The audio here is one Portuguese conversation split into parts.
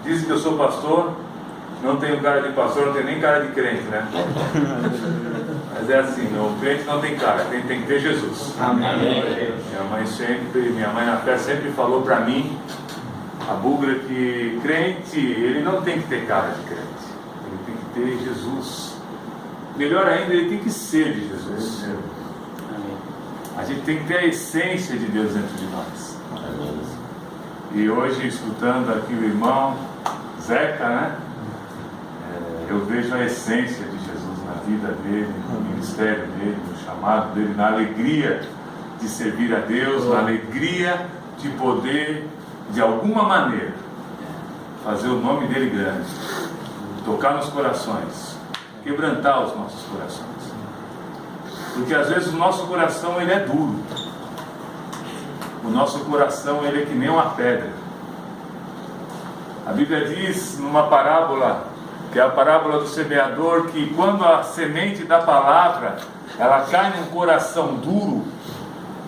Dizem que eu sou pastor, não tenho cara de pastor, não tenho nem cara de crente, né? Mas é assim, o crente não tem cara, tem que ter Jesus. Amém. Minha mãe na fé sempre falou para mim, a búlgara, que crente, ele não tem que ter cara de crente, ele tem que ter Jesus. Melhor ainda, ele tem que ser de Jesus. A gente tem que ter a essência de Deus dentro de nós. E hoje, escutando aqui o irmão Zeca, né? Eu vejo a essência de Jesus na vida dele, no ministério dele, no chamado dele, na alegria de servir a Deus, na alegria de poder, de alguma maneira, fazer o nome dele grande, tocar nos corações, quebrantar os nossos corações. Porque às vezes o nosso coração ele é duro. O nosso coração ele é que nem uma pedra. A Bíblia diz numa parábola, que é a parábola do semeador, que quando a semente da palavra ela cai num coração duro,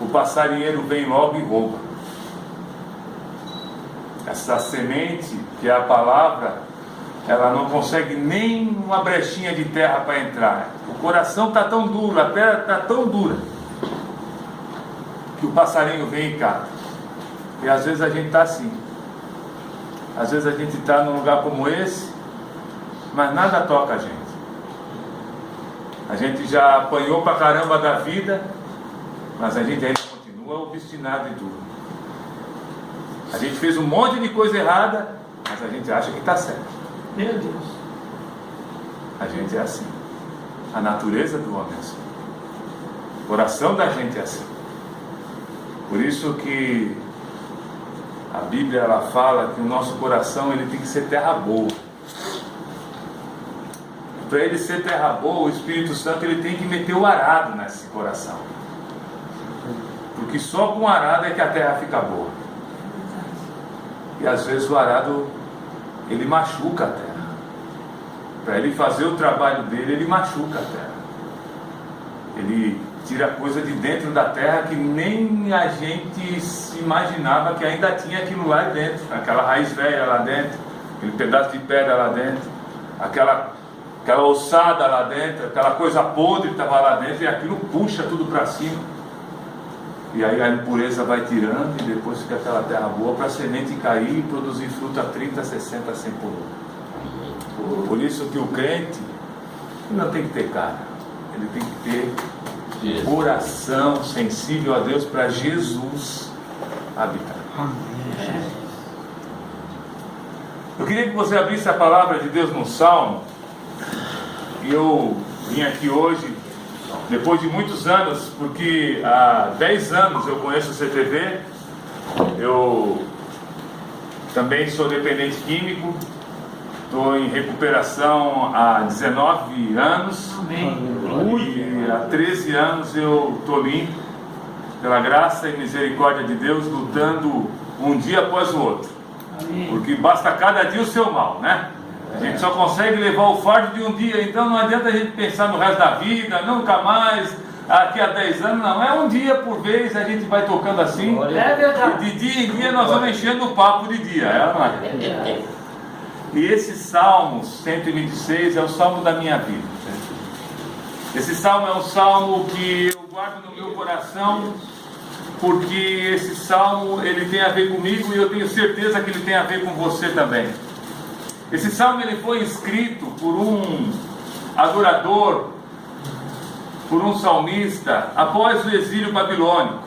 o passarinheiro vem logo e rouba. Essa semente, que é a palavra, ela não consegue nem uma brechinha de terra para entrar. O coração está tão duro, a terra está tão dura, que o passarinho vem e cata. E às vezes a gente está assim. Às vezes a gente está num lugar como esse, mas nada toca a gente. A gente já apanhou pra caramba da vida, mas a gente ainda continua obstinado e duro. A gente fez um monte de coisa errada, mas a gente acha que está certo. Meu Deus. A gente é assim. A natureza do homem é assim. O coração da gente é assim. Por isso que a Bíblia ela fala que o nosso coração ele tem que ser terra boa. Para ele ser terra boa, o Espírito Santo ele tem que meter o arado nesse coração. Porque só com o arado é que a terra fica boa. E às vezes o arado ele machuca a terra. Para ele fazer o trabalho dele, ele machuca a terra. Ele tira coisa de dentro da terra que nem a gente se imaginava que ainda tinha aquilo lá dentro. Aquela raiz velha lá dentro, aquele pedaço de pedra lá dentro, aquela ossada lá dentro, aquela coisa podre que estava lá dentro, e aquilo puxa tudo para cima. E aí a impureza vai tirando, e depois fica aquela terra boa para a semente cair e produzir fruto a 30, 60, 100 por ano. Por isso que o crente não tem que ter cara, ele tem que ter coração sensível a Deus para Jesus habitar. Eu queria que você abrisse a palavra de Deus no Salmo. E eu vim aqui hoje, depois de muitos anos, porque há 10 anos eu conheço o CTV. Eu também sou dependente químico, estou em recuperação há 19 anos. E há 13 anos eu estou limpo, pela graça e misericórdia de Deus, lutando um dia após o outro. Porque basta cada dia o seu mal, né? A gente só consegue levar o fardo de um dia, então não adianta a gente pensar no resto da vida, nunca mais, aqui a 10 anos, não. É um dia por vez, a gente vai tocando assim. É verdade. E de dia em dia nós vamos enchendo o papo de dia. E esse Salmo 126 é o salmo da minha vida. Esse salmo é um salmo que eu guardo no meu coração, porque esse salmo ele tem a ver comigo e eu tenho certeza que ele tem a ver com você também. Esse salmo ele foi escrito por um adorador, por um salmista, após o exílio babilônico.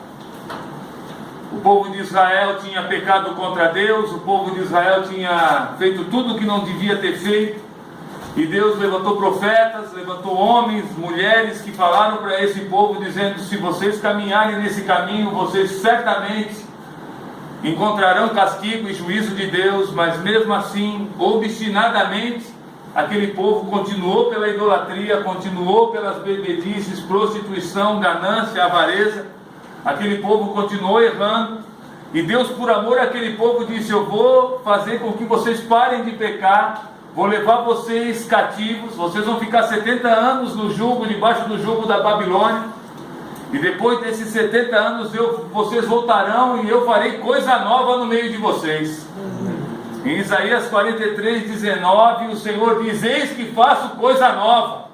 O povo de Israel tinha pecado contra Deus, o povo de Israel tinha feito tudo o que não devia ter feito, e Deus levantou profetas, levantou homens, mulheres que falaram para esse povo dizendo: se vocês caminharem nesse caminho, vocês certamente encontrarão castigo e juízo de Deus. Mas mesmo assim, obstinadamente, aquele povo continuou pela idolatria, continuou pelas bebedices, prostituição, ganância, avareza. Aquele povo continuou errando, e Deus, por amor àquele povo, disse: eu vou fazer com que vocês parem de pecar, vou levar vocês cativos, vocês vão ficar 70 anos no jugo, debaixo do jugo da Babilônia. E depois desses 70 anos vocês voltarão e eu farei coisa nova no meio de vocês. Em Isaías 43, 19, o Senhor diz: eis que faço coisa nova.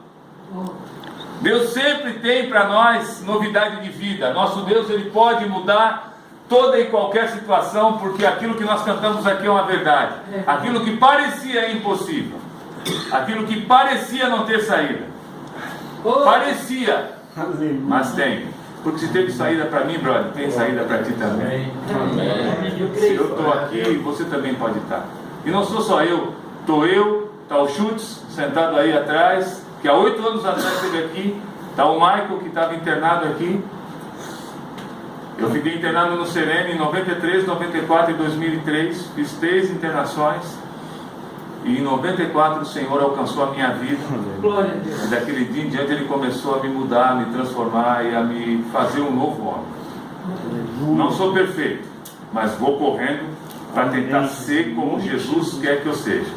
Deus sempre tem para nós novidade de vida. Nosso Deus, Ele pode mudar toda e qualquer situação, porque aquilo que nós cantamos aqui é uma verdade. Aquilo que parecia impossível, aquilo que parecia não ter saída, parecia, mas tem. Porque se teve saída para mim, brother, tem saída para ti também. Se eu estou aqui, você também pode estar. E não sou só eu, estou eu, está o Schutz sentado aí atrás, que há 8 anos atrás esteve aqui, está o Michael que estava internado aqui. Eu fiquei internado no Serene em 93, 94 e 2003, fiz 3 internações. E em 94 o Senhor alcançou a minha vida. E daquele dia em diante Ele começou a me mudar, a me transformar e a me fazer um novo homem. Não sou perfeito, mas vou correndo para tentar ser como Jesus quer que eu seja.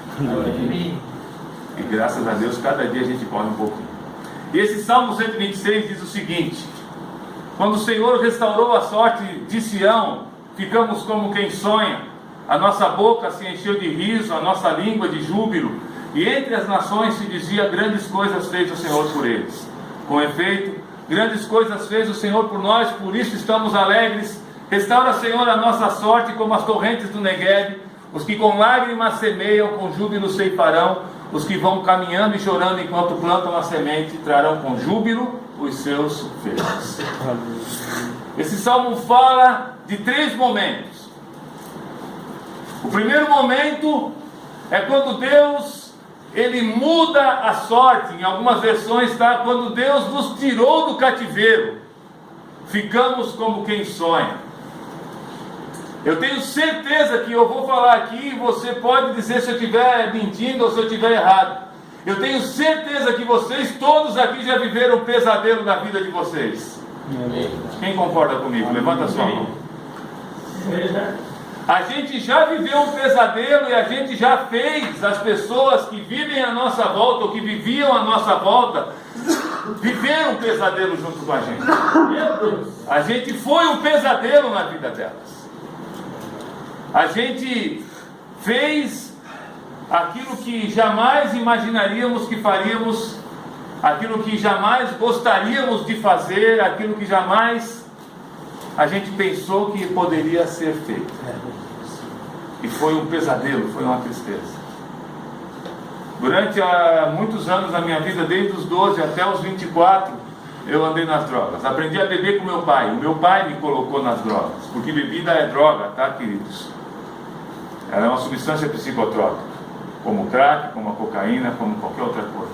E graças a Deus cada dia a gente corre um pouquinho. E esse Salmo 126 diz o seguinte: quando o Senhor restaurou a sorte de Sião, ficamos como quem sonha. A nossa boca se encheu de riso, a nossa língua de júbilo, e entre as nações se dizia: grandes coisas fez o Senhor por eles. Com efeito, grandes coisas fez o Senhor por nós, por isso estamos alegres. Restaura, Senhor, a nossa sorte como as torrentes do Negueb. Os que com lágrimas semeiam, com júbilo ceifarão. Os que vão caminhando e chorando enquanto plantam a semente, trarão com júbilo os seus feixes. Esse salmo fala de 3 momentos. O primeiro momento é quando Deus, Ele muda a sorte. Em algumas versões está: quando Deus nos tirou do cativeiro, ficamos como quem sonha. Eu tenho certeza que eu vou falar aqui, você pode dizer se eu estiver mentindo ou se eu estiver errado. Eu tenho certeza que vocês todos aqui já viveram um pesadelo na vida de vocês. Quem concorda comigo? Levanta a sua mão. A gente já viveu um pesadelo e a gente já fez as pessoas que vivem à nossa volta, ou que viviam à nossa volta, viver um pesadelo junto com a gente. A gente foi um pesadelo na vida delas. A gente fez aquilo que jamais imaginaríamos que faríamos, aquilo que jamais gostaríamos de fazer, aquilo que jamais a gente pensou que poderia ser feito. E foi um pesadelo, foi uma tristeza. Durante muitos anos da minha vida, desde os 12 até os 24, eu andei nas drogas. Aprendi a beber com meu pai. O meu pai me colocou nas drogas, porque bebida é droga, tá, queridos? Ela é uma substância psicotrópica, como o crack, como a cocaína, como qualquer outra coisa.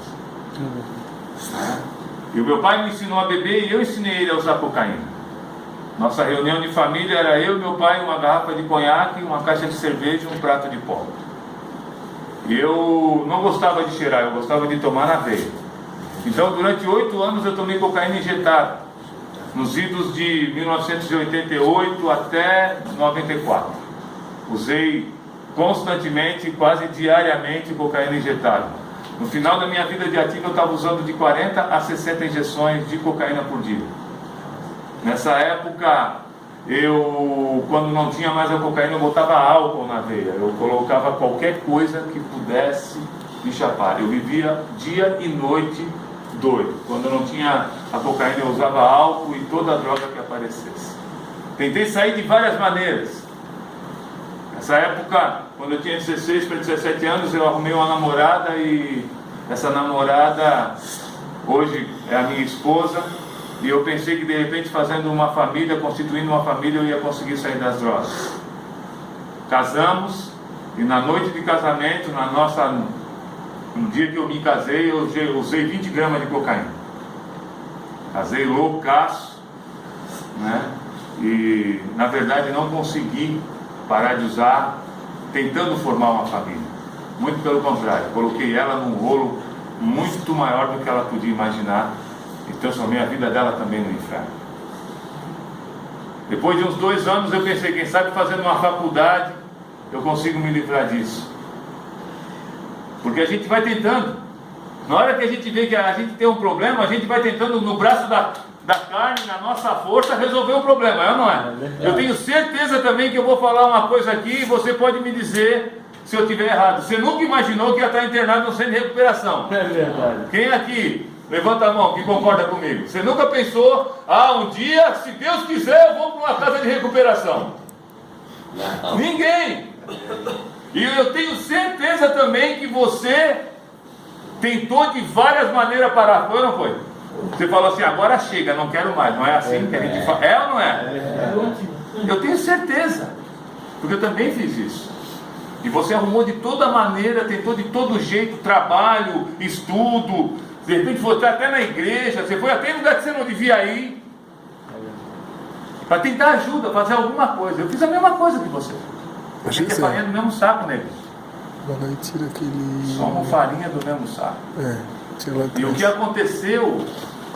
E o meu pai me ensinou a beber e eu ensinei ele a usar cocaína. Nossa reunião de família era eu, meu pai, uma garrafa de conhaque, uma caixa de cerveja e um prato de pó. E eu não gostava de cheirar, eu gostava de tomar na veia. Então, durante 8 anos eu tomei cocaína injetada, nos idos de 1988 até 94. Usei constantemente, quase diariamente, cocaína injetada. No final da minha vida de ativo, eu estava usando de 40 a 60 injeções de cocaína por dia. Nessa época, quando não tinha mais a cocaína, eu botava álcool na veia. Eu colocava qualquer coisa que pudesse me chapar. Eu vivia dia e noite doido. Quando não tinha a cocaína, eu usava álcool e toda a droga que aparecesse. Tentei sair de várias maneiras. Nessa época, quando eu tinha 16 para 17 anos, eu arrumei uma namorada e essa namorada hoje é a minha esposa. E eu pensei que de repente fazendo uma família, constituindo uma família, eu ia conseguir sair das drogas. Casamos e na noite de casamento, no dia que eu me casei, eu usei 20 gramas de cocaína. Casei loucaço, né? E na verdade não consegui parar de usar, tentando formar uma família. Muito pelo contrário, coloquei ela num rolo muito maior do que ela podia imaginar e transformei a vida dela também no inferno. Depois de uns 2 anos eu pensei, quem sabe fazendo uma faculdade eu consigo me livrar disso. Porque a gente vai tentando. Na hora que a gente vê que a gente tem um problema, a gente vai tentando no braço da carne, na nossa força, resolver o problema, é ou não é? Eu tenho certeza também que eu vou falar uma coisa aqui e você pode me dizer se eu estiver errado. Você nunca imaginou que ia estar internado no centro de recuperação. É verdade. Quem aqui? Levanta a mão, que concorda comigo. Você nunca pensou, um dia, se Deus quiser, eu vou para uma casa de recuperação. Não. Ninguém. E eu tenho certeza também que você tentou de várias maneiras parar. Foi ou não foi? Você falou assim, agora chega, não quero mais. Não é assim que a gente fala. É ou não é? Eu tenho certeza. Porque eu também fiz isso. E você arrumou de toda maneira, tentou de todo jeito, trabalho, estudo. De repente você até na igreja, você foi até em lugar que você não devia ir. Para tentar ajuda, fazer alguma coisa. Eu fiz a mesma coisa que você. A gente é farinha do mesmo saco, né? Tira aquele... Somos farinha do mesmo saco. E o que aconteceu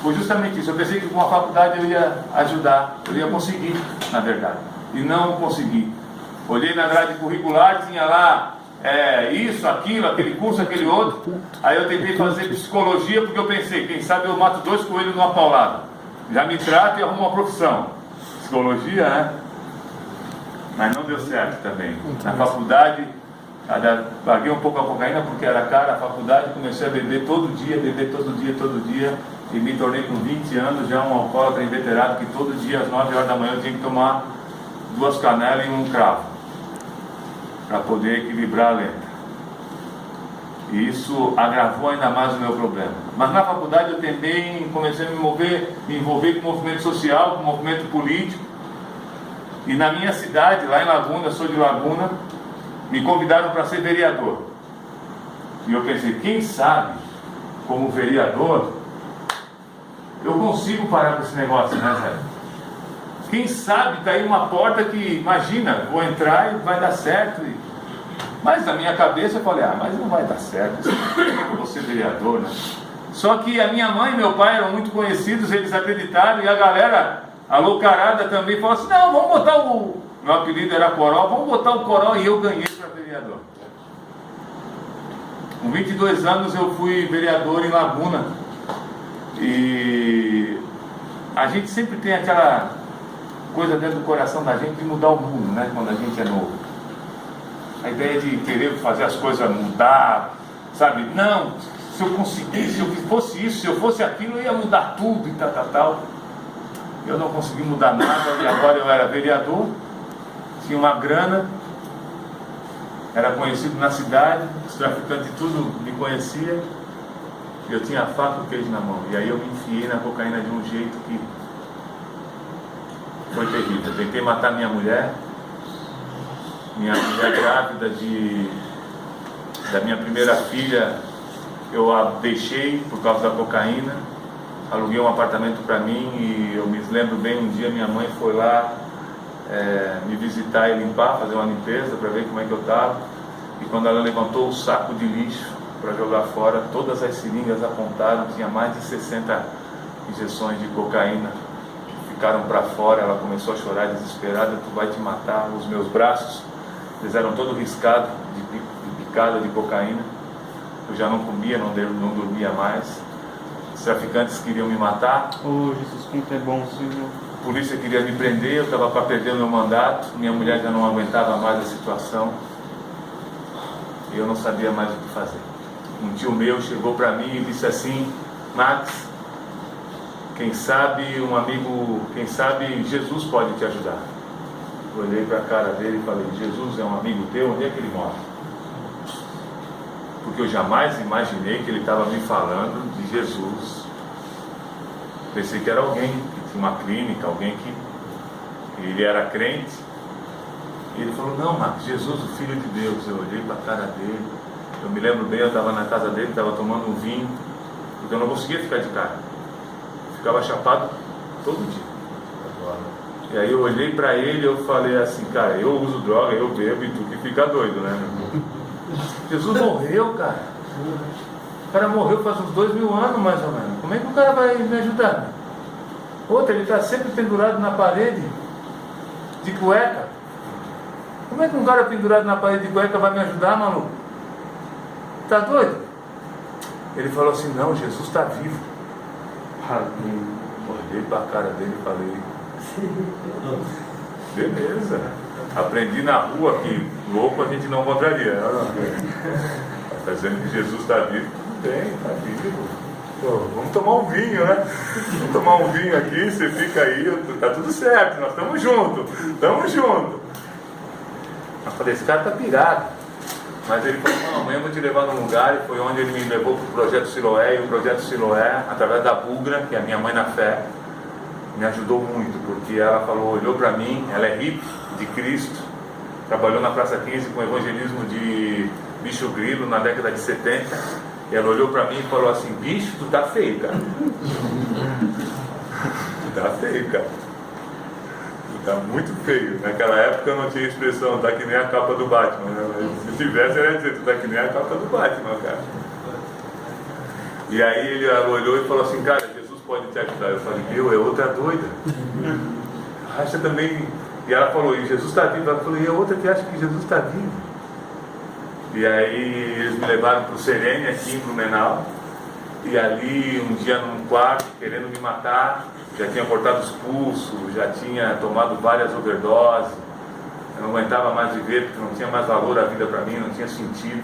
foi justamente isso. Eu pensei que com a faculdade eu ia ajudar, eu ia conseguir, na verdade. E não consegui. Olhei na grade curricular, tinha lá isso, aquilo, aquele curso, aquele outro. Aí eu tentei fazer psicologia porque eu pensei, quem sabe eu mato 2 coelhos numa paulada. Já me trato e arrumo uma profissão. Psicologia, né? Mas não deu certo também. Na faculdade, paguei um pouco a cocaína porque era cara. A faculdade, comecei a beber todo dia, todo dia. E me tornei com 20 anos já um alcoólatra inveterado que todo dia às 9 horas da manhã eu tinha que tomar 2 canelas e um cravo para poder equilibrar a letra. E isso agravou ainda mais o meu problema. Mas na faculdade eu também comecei a me envolver com o movimento social, com o movimento político. E na minha cidade, lá em Laguna, eu sou de Laguna, me convidaram para ser vereador. E eu pensei, quem sabe, como vereador, eu consigo parar com esse negócio, né, Zé? Quem sabe tá aí uma porta que, imagina, vou entrar e vai dar certo. Mas na minha cabeça eu falei, mas não vai dar certo, eu vou ser vereador, né? Só que a minha mãe e meu pai eram muito conhecidos, eles acreditaram, e a galera, a loucarada também, falou assim, não, vamos botar meu apelido era Coró, vamos botar o Coró, e eu ganhei para vereador. Com 22 anos eu fui vereador em Laguna, e a gente sempre tem aquela coisa dentro do coração da gente de mudar o mundo, né? Quando a gente é novo. A ideia de querer fazer as coisas mudar, sabe? Não, se eu conseguisse, se eu fosse isso, se eu fosse aquilo, eu ia mudar tudo e tal. Eu não consegui mudar nada, e agora eu era vereador, tinha uma grana, era conhecido na cidade, os traficantes tudo me conhecia, e eu tinha a faca e o queijo na mão. E aí eu me enfiei na cocaína de um jeito que foi terrível. Tentei matar minha mulher grávida da minha primeira filha, eu a deixei por causa da cocaína, aluguei um apartamento para mim, e eu me lembro bem, um dia minha mãe foi lá me visitar e limpar, fazer uma limpeza para ver como é que eu estava, e quando ela levantou o saco de lixo para jogar fora, todas as seringas apontaram, tinha mais de 60 injeções de cocaína, ficaram para fora. Ela começou a chorar desesperada, tu vai te matar. Os meus braços, eles eram todos riscados de picada de cocaína. Eu já não comia, não dormia mais. Os traficantes queriam me matar. Jesus, como é bom, Senhor. A polícia queria me prender, eu estava para perder o meu mandato. Minha mulher já não aguentava mais a situação. E eu não sabia mais o que fazer. Um tio meu chegou para mim e disse assim, Max, quem sabe um amigo, quem sabe Jesus pode te ajudar. Eu olhei para a cara dele e falei, Jesus é um amigo teu, onde é que ele mora? Porque eu jamais imaginei que ele estava me falando de Jesus. Pensei que era alguém que tinha uma clínica, alguém que ele era crente. E ele falou, não, Marcos, Jesus, o Filho de Deus. Eu olhei para a cara dele, eu me lembro bem, eu estava na casa dele, estava tomando um vinho, porque eu não conseguia ficar de cara. Ficava chapado todo dia. E aí eu olhei para ele e eu falei assim, cara, eu uso droga, eu bebo e tu que fica doido, né? Jesus morreu, cara. O cara morreu faz uns 2000 anos mais ou menos. Como é que o cara vai me ajudar? Outra, ele está sempre pendurado na parede de cueca. Como é que um cara pendurado na parede de cueca vai me ajudar, maluco? Tá doido? Ele falou assim, não, Jesus está vivo. Olhei para a cara dele e falei, beleza. Aprendi na rua que louco a gente não encontraria. Está dizendo que Jesus está vivo. Bem, está vivo. Pô, vamos tomar um vinho, né? Vamos tomar um vinho aqui, você fica aí, tá tudo certo, nós estamos juntos, estamos juntos. Eu falei, esse cara tá pirado. Mas ele falou, não, amanhã eu vou te levar num lugar, e foi onde ele me levou para o Projeto Siloé, e o Projeto Siloé, através da Bugra, que é a minha mãe na fé, me ajudou muito, porque ela falou, olhou para mim, ela é hippie de Cristo, trabalhou na Praça 15 com evangelismo de bicho grilo na década de 70, e ela olhou para mim e falou assim, bicho, tu tá feio, cara. Tu tá feio, cara. Tu tá muito feio. Naquela época eu não tinha expressão, tá que nem a capa do Batman, né? Se tivesse, ela ia dizer, tu tá que nem a capa do Batman, cara. E aí ela olhou e falou assim, cara, Jesus pode te ajudar. Eu falei, meu, é outra doida. Acha também. E ela falou, e Jesus está vivo. Ela falou, e a outra que acha que Jesus está vivo. E aí eles me levaram para o Serene, aqui em Blumenau. E ali, um dia num quarto, querendo me matar, já tinha cortado os pulsos, já tinha tomado várias overdoses. Eu não aguentava mais viver, porque não tinha mais valor a vida para mim, não tinha sentido.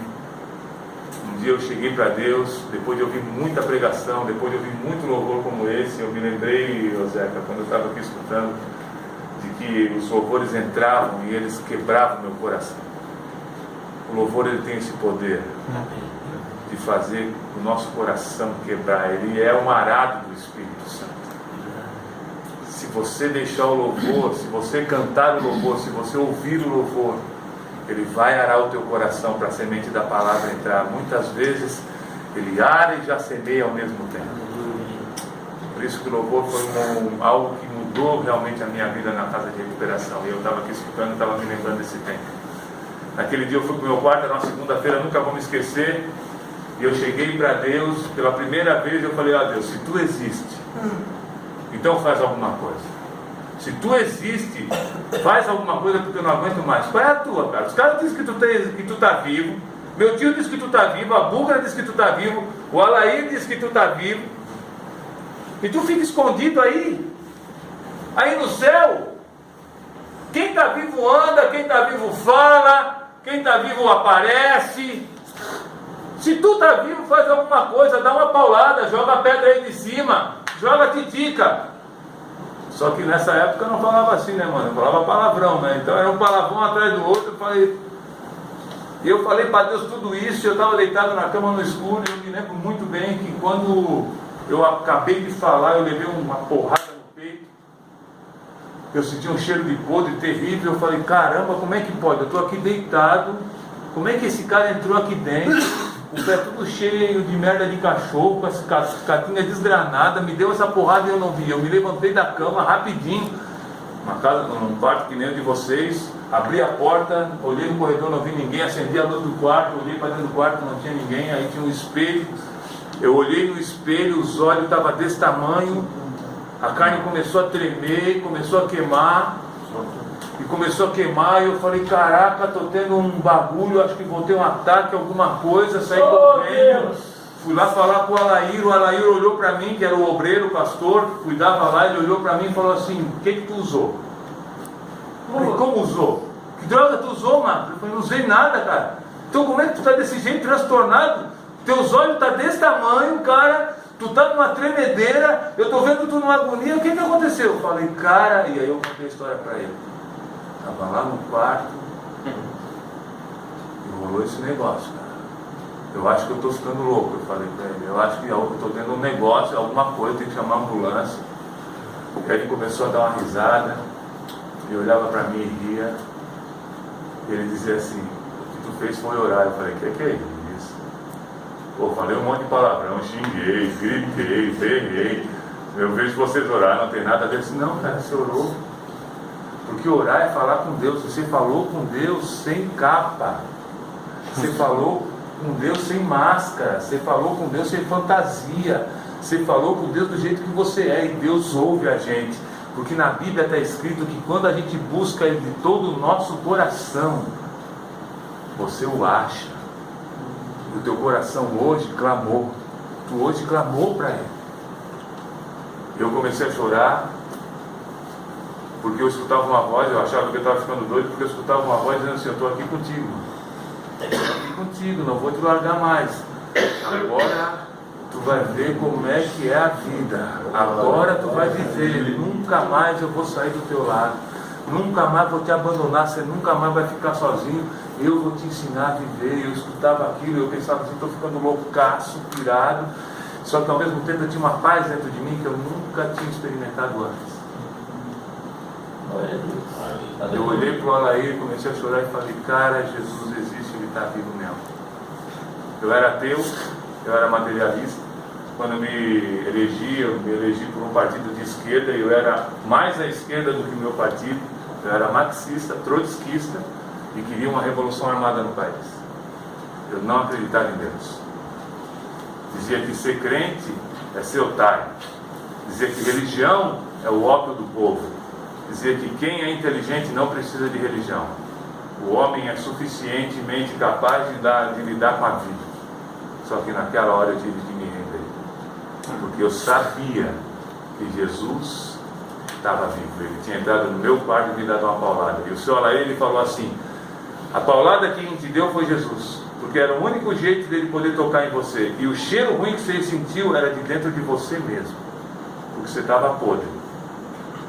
Um dia eu cheguei para Deus, depois de ouvir muita pregação, depois de ouvir muito louvor como esse, eu me lembrei, Zeca, quando eu estava aqui escutando, de que os louvores entravam e eles quebravam meu coração. O louvor, ele tem esse poder de fazer o nosso coração quebrar. Ele é um arado do Espírito Santo. Se você deixar o louvor, se você cantar o louvor, se você ouvir o louvor, ele vai arar o teu coração para a semente da palavra entrar. Muitas vezes ele ara e já semeia ao mesmo tempo. Por isso que o louvor foi algo que mudou realmente a minha vida na casa de recuperação. E eu estava aqui escutando, estava me lembrando desse tempo. Naquele dia eu fui para o meu quarto, era uma segunda-feira, nunca vou me esquecer. E eu cheguei para Deus, pela primeira vez eu falei, Deus, se tu existe, então faz alguma coisa. Se tu existe, faz alguma coisa, porque eu não aguento mais. Qual é a tua, cara? Os caras dizem que tu tá vivo, meu tio diz que tu tá vivo, a Bugra diz que tu tá vivo, o Alair diz que tu tá vivo, e tu fica escondido aí no céu. Quem está vivo anda, quem está vivo fala, quem está vivo aparece. Se tu está vivo, faz alguma coisa, dá uma paulada, joga a pedra aí de cima, joga a titica. Só que nessa época eu não falava assim, né, mano? Eu falava palavrão, né? Então era um palavrão atrás do outro. Eu falei para Deus tudo isso. Eu estava deitado na cama no escuro. E eu me lembro muito bem que quando eu acabei de falar, eu levei uma porrada no peito. Eu senti um cheiro de podre terrível. Eu falei, caramba, como é que pode? Eu estou aqui deitado. Como é que esse cara entrou aqui dentro? O pé tudo cheio de merda de cachorro, com as catinhas desgranadas, me deu essa porrada e eu não vi. Eu me levantei da cama rapidinho, num quarto que nem o de vocês, abri a porta, olhei no corredor, não vi ninguém, acendi a luz do quarto, olhei para dentro do quarto, não tinha ninguém, aí tinha um espelho. Eu olhei no espelho, os olhos estavam desse tamanho, a carne começou a tremer, começou a queimar. E começou a queimar, e eu falei, caraca, tô tendo um bagulho, acho que vou ter um ataque, alguma coisa, saí correndo. Fui lá falar com o Alair olhou para mim, que era o obreiro, o pastor, que cuidava lá, ele olhou para mim e falou assim, o que tu usou? Eu falei, como usou? Que droga tu usou, mano? Eu falei, não usei nada, cara. Então como é que tu tá desse jeito, transtornado? Teus olhos tá desse tamanho, cara, tu tá numa tremedeira, eu tô vendo tu numa agonia, o que aconteceu? Eu falei, cara, e aí eu contei a história para ele. Estava lá no quarto e rolou esse negócio, cara. Eu acho que eu estou ficando louco, eu falei para ele. Eu acho que eu estou tendo um negócio, alguma coisa, tem que chamar a ambulância. Aí ele começou a dar uma risada, e olhava para mim e ria. E ele dizia assim, o que tu fez foi orar. Eu falei, que é isso? Pô, falei um monte de palavrão, xinguei, gritei, berrei. Eu vejo vocês orar, não tem nada a ver. Eu disse, não, cara, você orou. Porque orar é falar com Deus. Você falou com Deus sem capa. Você falou com Deus sem máscara. Você falou com Deus sem fantasia. Você falou com Deus do jeito que você é. E Deus ouve a gente. Porque na Bíblia está escrito que quando a gente busca Ele de todo o nosso coração, você o acha. E o teu coração hoje clamou. Tu hoje clamou para Ele. Eu comecei a chorar. porque eu escutava uma voz, eu achava que eu estava ficando doido, porque eu escutava uma voz dizendo assim: eu estou aqui contigo, estou aqui contigo, não vou te largar mais. Agora tu vai ver como é que é a vida, agora tu vai viver, nunca mais eu vou sair do teu lado, nunca mais vou te abandonar, você nunca mais vai ficar sozinho, eu vou te ensinar a viver. Eu escutava aquilo, eu pensava assim: estou ficando loucaço, pirado, só que ao mesmo tempo eu tinha uma paz dentro de mim que eu nunca tinha experimentado antes. Eu olhei para o Alair, comecei a chorar e falei: cara, Jesus existe, Ele está vivo mesmo. Eu era ateu, eu era materialista. Quando eu me elegi por um partido de esquerda, eu era mais à esquerda do que o meu partido. Eu era marxista, trotskista e queria uma revolução armada no país. Eu não acreditava em Deus. Dizia que ser crente é ser otário. Dizia que religião é o ópio do povo. Dizia que quem é inteligente não precisa de religião. O homem é suficientemente capaz de lidar com a vida. Só que naquela hora eu tive que me render. Porque eu sabia que Jesus estava vivo. Ele tinha entrado no meu quarto e me dado uma paulada. E o senhor Alair, ele falou assim: a paulada que ele te deu foi Jesus. Porque era o único jeito dele poder tocar em você. E o cheiro ruim que você sentiu era de dentro de você mesmo. Porque você estava podre.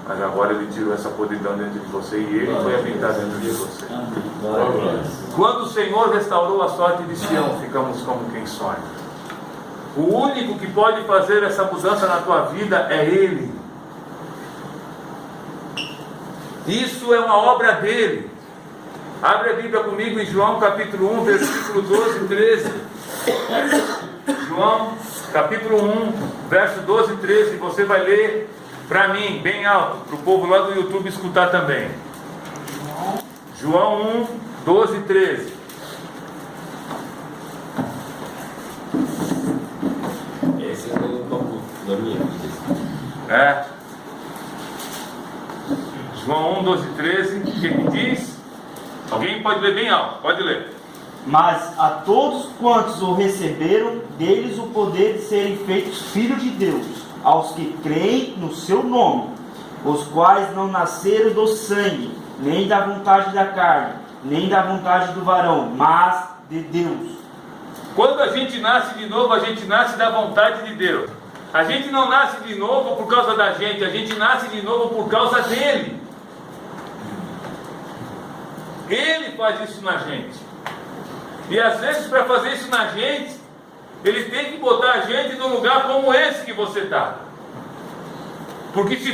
Mas agora ele tirou essa podridão dentro de você e ele foi habitar dentro de você. Quando o Senhor restaurou a sorte de Sião, ficamos como quem sonha. O único que pode fazer essa mudança na tua vida é Ele. Isso é uma obra dele. Abre a Bíblia comigo em João capítulo 1, versículo 12 e 13. João capítulo 1, verso 12 e 13. Você vai ler para mim, bem alto, para o povo lá do YouTube escutar também. João 1, 12 e 13. Esse é o topo da minha vida. É. João 1, 12 e 13. O que diz? Alguém pode ler bem alto, pode ler. Mas a todos quantos o receberam, deles o poder de serem feitos filhos de Deus, aos que creem no seu nome, os quais não nasceram do sangue, nem da vontade da carne, nem da vontade do varão, mas de Deus. Quando a gente nasce de novo, a gente nasce da vontade de Deus. A gente não nasce de novo por causa da gente, a gente nasce de novo por causa dele. Ele faz isso na gente. E às vezes, para fazer isso na gente, ele tem que botar a gente num lugar como esse que você está. Porque se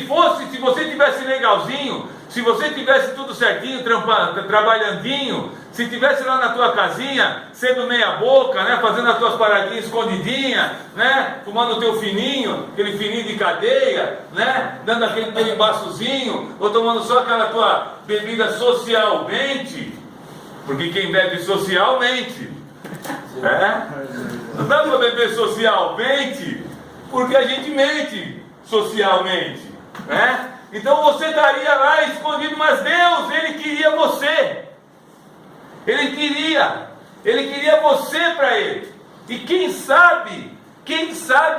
você tivesse legalzinho, se você tivesse tudo certinho, trabalhandinho, se tivesse lá na tua casinha, sendo meia boca, né, fazendo as tuas paradinhas escondidinhas, né, fumando o teu fininho, aquele fininho de cadeia, né, dando aquele teu embaçozinho, ou tomando só aquela tua bebida socialmente, porque quem bebe socialmente, né, não dá para beber socialmente, porque a gente mente socialmente, né? Então você estaria lá escondido, mas Deus, Ele queria você. Ele queria você para Ele. E quem sabe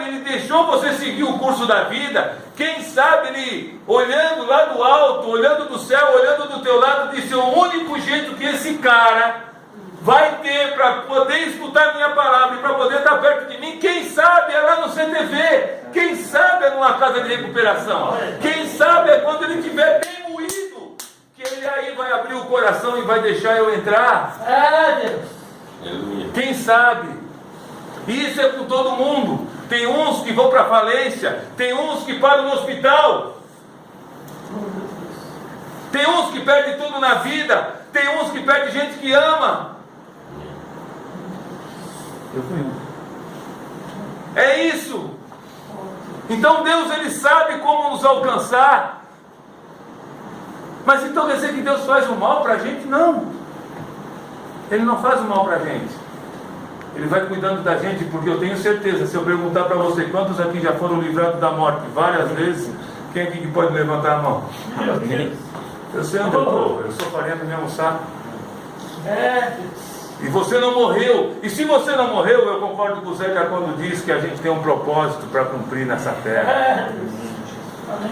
Ele deixou você seguir o curso da vida. Quem sabe Ele, olhando lá do alto, olhando do céu, olhando do teu lado, disse: o único jeito que esse cara vai ter para poder escutar a minha palavra e para poder estar perto de mim, quem sabe é lá no CTV, quem sabe é numa casa de recuperação, quem sabe é quando ele estiver bem moído, que ele aí vai abrir o coração e vai deixar eu entrar. Quem sabe? Isso é com todo mundo. Tem uns que vão para a falência, tem uns que param no hospital, tem uns que perdem tudo na vida, tem uns que perdem gente que ama. É isso. Então Deus, Ele sabe como nos alcançar. Mas então quer dizer que Deus faz o mal para a gente? Não. Ele não faz o mal para a gente. Ele vai cuidando da gente, porque eu tenho certeza, se eu perguntar para você quantos aqui já foram livrados da morte várias vezes, quem aqui que pode levantar a mão? Eu sei onde eu estou, eu sou farinha do mesmo saco. E você não morreu. E se você não morreu, eu concordo com o Zeca quando diz que a gente tem um propósito para cumprir nessa terra.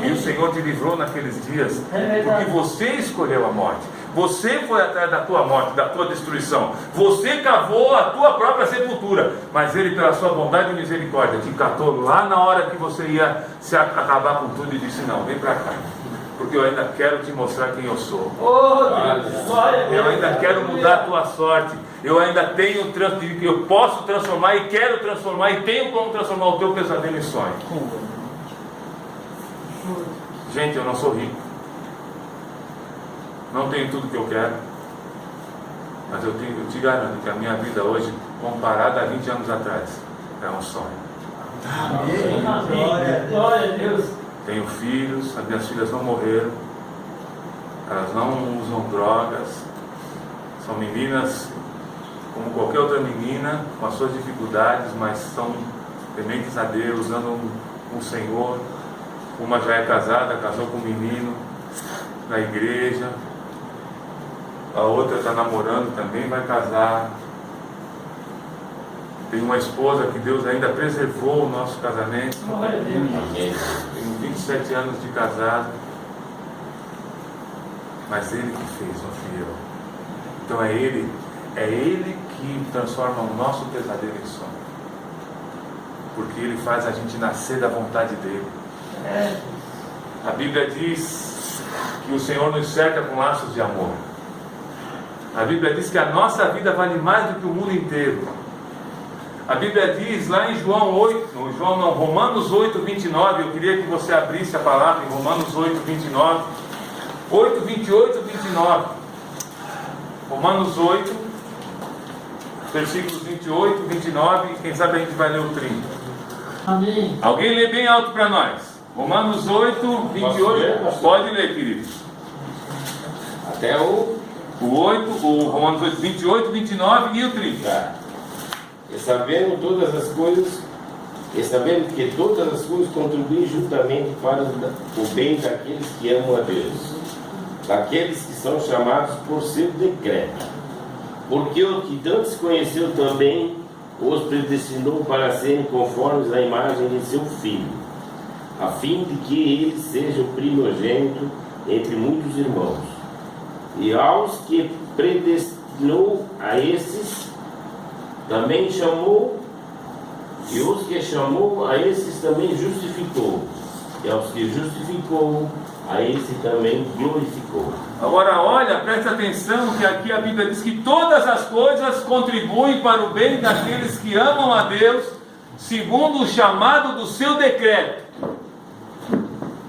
E o Senhor te livrou naqueles dias, porque você escolheu a morte. Você foi atrás da tua morte, da tua destruição. Você cavou a tua própria sepultura. Mas Ele, pela sua bondade e misericórdia, te catou lá na hora que você ia se acabar com tudo e disse: não, vem para cá, porque eu ainda quero te mostrar quem eu sou. Eu ainda quero mudar a tua sorte. Eu ainda tenho, eu posso transformar e quero transformar e tenho como transformar o teu pesadelo em sonho. Gente, eu não sou rico, não tenho tudo que eu quero, mas eu te garanto que a minha vida hoje, comparada a 20 anos atrás, é um sonho. Amém. Glória a Deus. Tenho filhos, as minhas filhas não morreram, elas não usam drogas, são meninas como qualquer outra menina, com as suas dificuldades, mas são tementes a Deus, andam com o Senhor. Uma já é casada, casou com um menino na igreja, a outra está namorando também, vai casar. Tem uma esposa que Deus ainda preservou o nosso casamento. Glória a Deus. Tenho 27 anos de casado, mas Ele que fez, não fui eu. Então é Ele que transforma o nosso pesadelo em sonho, porque Ele faz a gente nascer da vontade dEle. A Bíblia diz que o Senhor nos cerca com laços de amor. A Bíblia diz que a nossa vida vale mais do que o mundo inteiro. A Bíblia diz lá em Romanos 8, 29, eu queria que você abrisse a palavra em Romanos 8, 29, 8, 28, 29. Romanos 8, versículos 28, 29, e quem sabe a gente vai ler o 30. Amém. Alguém lê bem alto para nós. Romanos 8, 28. Pode ler, querido. Até o 8, o Romanos 8, 28, 29 e o 30. Tá. E sabendo que todas as coisas contribuem juntamente para o bem daqueles que amam a Deus, daqueles que são chamados por seu decreto. Porque o que antes conheceu também os predestinou para serem conformes à imagem de seu Filho, a fim de que ele seja o primogênito entre muitos irmãos. E aos que predestinou, a esses também chamou, e os que chamou, a esses também justificou, e aos que justificou, a esse também glorificou. Agora olha, preste atenção que aqui a Bíblia diz que todas as coisas contribuem para o bem daqueles que amam a Deus, segundo o chamado do seu decreto.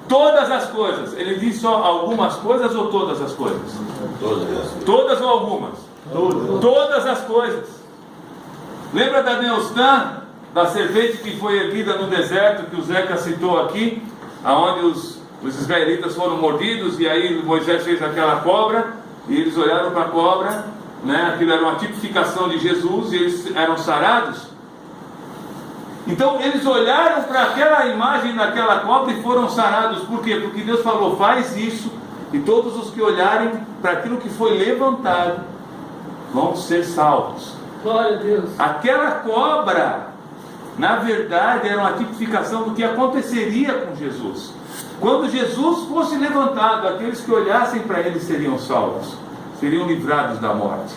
Todas as coisas. Ele diz só algumas coisas ou todas as coisas? Todas ou algumas? Todas as coisas. Lembra da Neustã, da serpente que foi erguida no deserto, que o Zeca citou aqui, aonde os israelitas foram mordidos, e aí Moisés fez aquela cobra, e eles olharam para a cobra, né? Aquilo era uma tipificação de Jesus, e eles eram sarados. Então eles olharam para aquela imagem daquela cobra e foram sarados. Por quê? Porque Deus falou: faz isso, e todos os que olharem para aquilo que foi levantado vão ser salvos. Glória a Deus. Aquela cobra, na verdade, era uma tipificação do que aconteceria com Jesus. Quando Jesus fosse levantado, aqueles que olhassem para ele seriam salvos, seriam livrados da morte.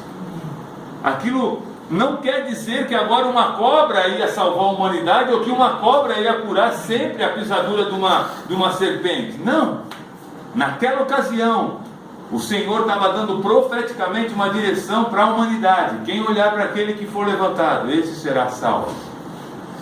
Aquilo não quer dizer que agora uma cobra ia salvar a humanidade, ou que uma cobra ia curar sempre a pisadura de uma serpente. Não. Naquela ocasião, o Senhor estava dando profeticamente uma direção para a humanidade. Quem olhar para aquele que for levantado, esse será salvo.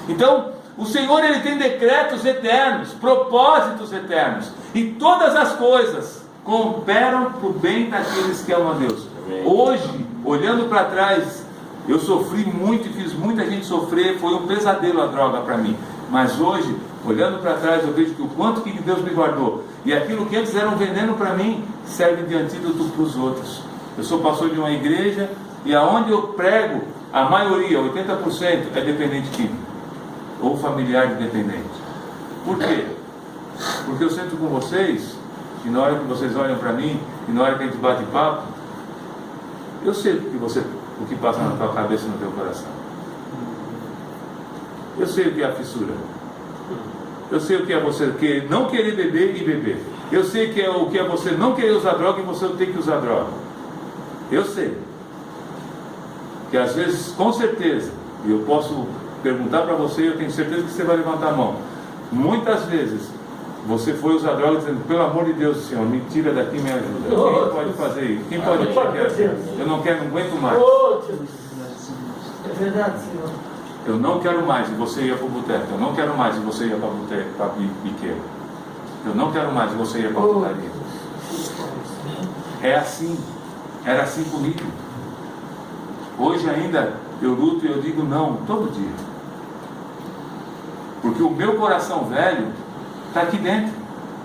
Então, o Senhor, ele tem decretos eternos, propósitos eternos, e todas as coisas cooperam para o bem daqueles que amam a Deus. Hoje, olhando para trás, eu sofri muito e fiz muita gente sofrer, foi um pesadelo a droga para mim. Mas hoje, olhando para trás, eu vejo que o quanto que Deus me guardou, e aquilo que antes era um veneno para mim, serve de antídoto para os outros. Eu sou pastor de uma igreja, e aonde eu prego, a maioria, 80%, é dependente químico, ou familiar de dependente. Por quê? Porque eu sento com vocês, e na hora que vocês olham para mim, e na hora que a gente bate papo, eu sei o que passa na tua cabeça e no teu coração. Eu sei o que é a fissura. Eu sei o que é você não querer beber e beber. Eu sei o que é você não querer usar droga e você ter que usar droga. Eu sei. Que às vezes, com certeza, e eu posso perguntar para você, eu tenho certeza que você vai levantar a mão. Muitas vezes, você foi usar droga dizendo, pelo amor de Deus, Senhor, me tira daqui e me ajuda. Quem pode fazer isso? Quem pode fazer? Eu não quero, não aguento mais. Oh, Deus. É verdade, Senhor. Eu não quero mais, e você ia para o boteco. Eu não quero mais, e você ia para o boteco, para biqueiro. Eu não quero mais, e você ia para a putaria. É assim. Era assim comigo. Hoje ainda eu luto e eu digo não, todo dia. Porque o meu coração velho está aqui dentro.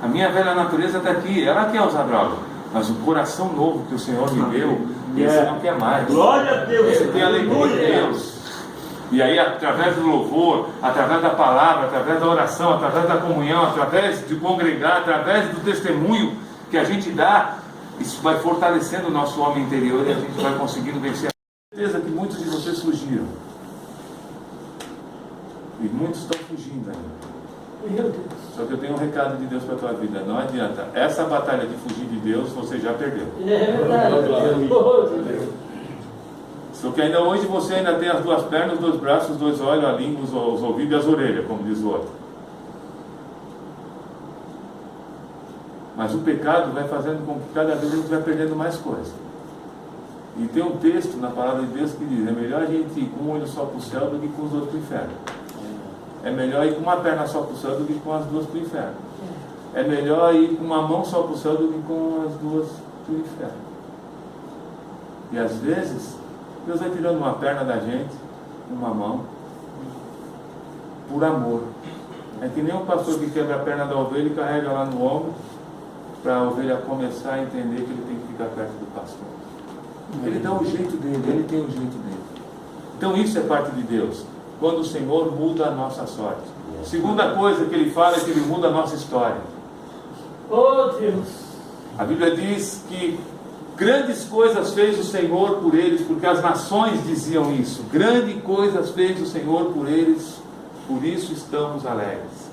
A minha velha natureza está aqui. Ela quer usar droga. Mas o coração novo que o Senhor me deu, esse não quer mais. Glória a Deus. Esse tem a alegria de Deus. E aí, através do louvor, através da palavra, através da oração, através da comunhão, através de congregar, através do testemunho que a gente dá, isso vai fortalecendo o nosso homem interior e a gente vai conseguindo vencer. Tenho certeza que muitos de vocês fugiram. E muitos estão fugindo ainda. Meu Deus. Só que eu tenho um recado de Deus para a tua vida. Não adianta. Essa batalha de fugir de Deus, você já perdeu. É verdade. Oh, Deus. Só que ainda hoje você ainda tem as duas pernas, os dois braços, os dois olhos, a língua, os ouvidos e as orelhas, como diz o outro. Mas o pecado vai fazendo com que cada vez a gente vai perdendo mais coisa. E tem um texto na palavra de Deus que diz, é melhor a gente ir com um olho só para o céu do que com os outros para o inferno. É melhor ir com uma perna só para o céu do que com as duas para o inferno. É melhor ir com uma mão só para o céu do que com as duas para o inferno. E às vezes, Deus vai tirando uma perna da gente, uma mão, por amor. É que nem um pastor que quebra a perna da ovelha e carrega lá no ombro, para a ovelha começar a entender que ele tem que ficar perto do pastor. Ele dá o jeito dele, ele tem o jeito dele. Então isso é parte de Deus, quando o Senhor muda a nossa sorte. Segunda coisa que ele fala é que ele muda a nossa história. Oh, Deus. A Bíblia diz que grandes coisas fez o Senhor por eles, porque as nações diziam isso. Grandes coisas fez o Senhor por eles, por isso estamos alegres.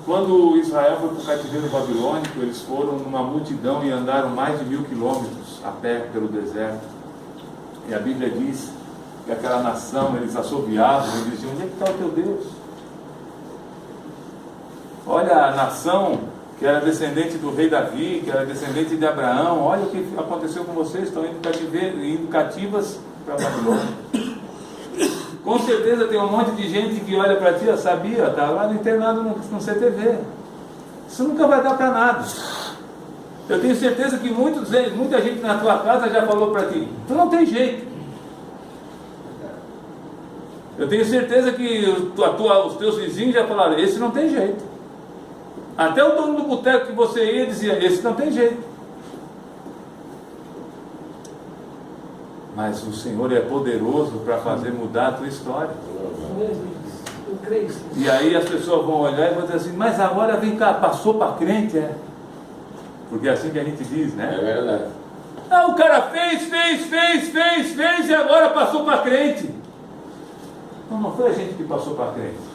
Quando Israel foi para o cativeiro babilônico, eles foram numa multidão e andaram mais de 1000 quilômetros a pé pelo deserto. E a Bíblia diz que aquela nação, eles assobiavam e diziam, onde é que está o teu Deus? Olha a nação que era descendente do rei Davi, que era descendente de Abraão, olha o que aconteceu com vocês, estão indo cativas para Babilônia. Com certeza tem um monte de gente que olha para ti, sabia, está lá no internado no CTV. Isso nunca vai dar para nada. Eu tenho certeza que muita gente na tua casa já falou para ti, tu não tem jeito. Eu tenho certeza que os teus vizinhos já falaram, esse não tem jeito. Até o dono do boteco que você ia dizia, esse não tem jeito. Mas o Senhor é poderoso para fazer mudar a tua história. Eu creio. E aí as pessoas vão olhar e vão dizer assim, mas agora vem cá, passou para crente, é? Porque é assim que a gente diz, né? É verdade. Ah, o cara fez e agora passou para crente. Não foi a gente que passou para crente.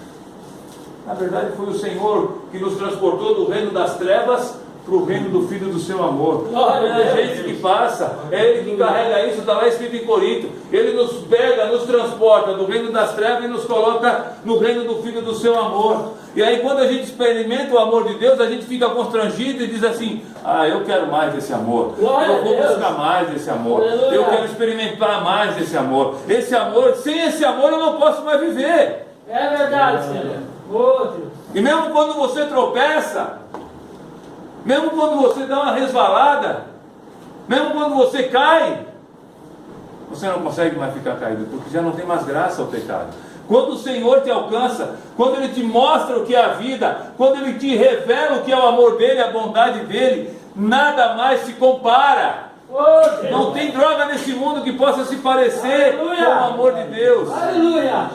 Na verdade foi o Senhor que nos transportou do reino das trevas para o reino do Filho do seu amor. Não é a gente que passa, é Ele que carrega isso, está lá escrito em Corinto. Ele nos pega, nos transporta do reino das trevas e nos coloca no reino do Filho do seu amor. E aí quando a gente experimenta o amor de Deus, a gente fica constrangido e diz assim, eu quero mais desse amor, eu vou buscar mais desse amor, eu quero experimentar mais desse amor. Esse amor, sem esse amor eu não posso mais viver. É verdade, Senhor. Oh, Deus. E mesmo quando você tropeça, mesmo quando você dá uma resvalada, mesmo quando você cai, você não consegue mais ficar caído, porque já não tem mais graça ao pecado. Quando o Senhor te alcança, quando Ele te mostra o que é a vida, quando Ele te revela o que é o amor dEle, a bondade dEle, nada mais se compara. Oh, não tem droga nesse mundo que possa se parecer com o amor de Deus. Aleluia.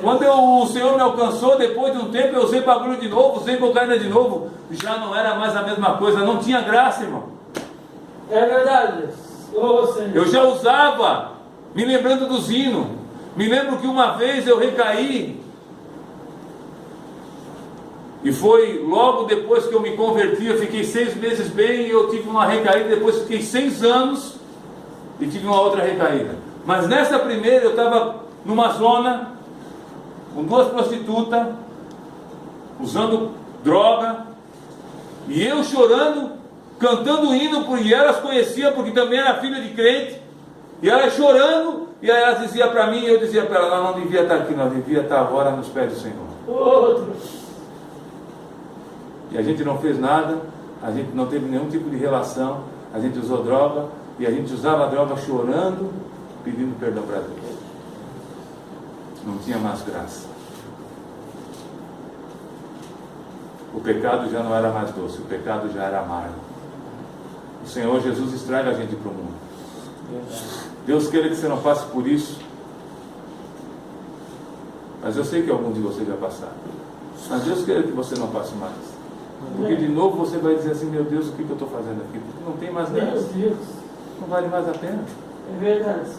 Quando o Senhor me alcançou, depois de um tempo eu usei bagulho de novo, usei cocaína de novo, já não era mais a mesma coisa, não tinha graça, irmão. É verdade. Oh, Senhor. Eu já usava, me lembrando dos hinos, Me lembro que uma vez eu recaí, e foi logo depois que eu me converti. Eu fiquei 6 meses bem, e eu tive uma recaída. Depois fiquei 6 anos e tive uma outra recaída. Mas nessa primeira eu estava numa zona com 2 prostitutas, usando droga, e eu chorando, cantando hino, porque elas conheciam, porque também era filha de crente, e elas chorando, e aí elas diziam para mim, e eu dizia para ela: nós não devia estar aqui, nós devia estar agora nos pés do Senhor. Outro. E a gente não fez nada, a gente não teve nenhum tipo de relação, a gente usou droga, e a gente usava a droga chorando, pedindo perdão para Deus. Não tinha mais graça. O pecado já não era mais doce, o pecado já era amargo. O Senhor Jesus estraga a gente para o mundo. Deus queira que você não passe por isso, mas eu sei que algum de vocês vai passar. Mas Deus queira que você não passe mais, porque de novo você vai dizer assim: meu Deus, o que eu estou fazendo aqui? Porque não tem mais Meu graça, Deus. não vale mais a pena. É verdade.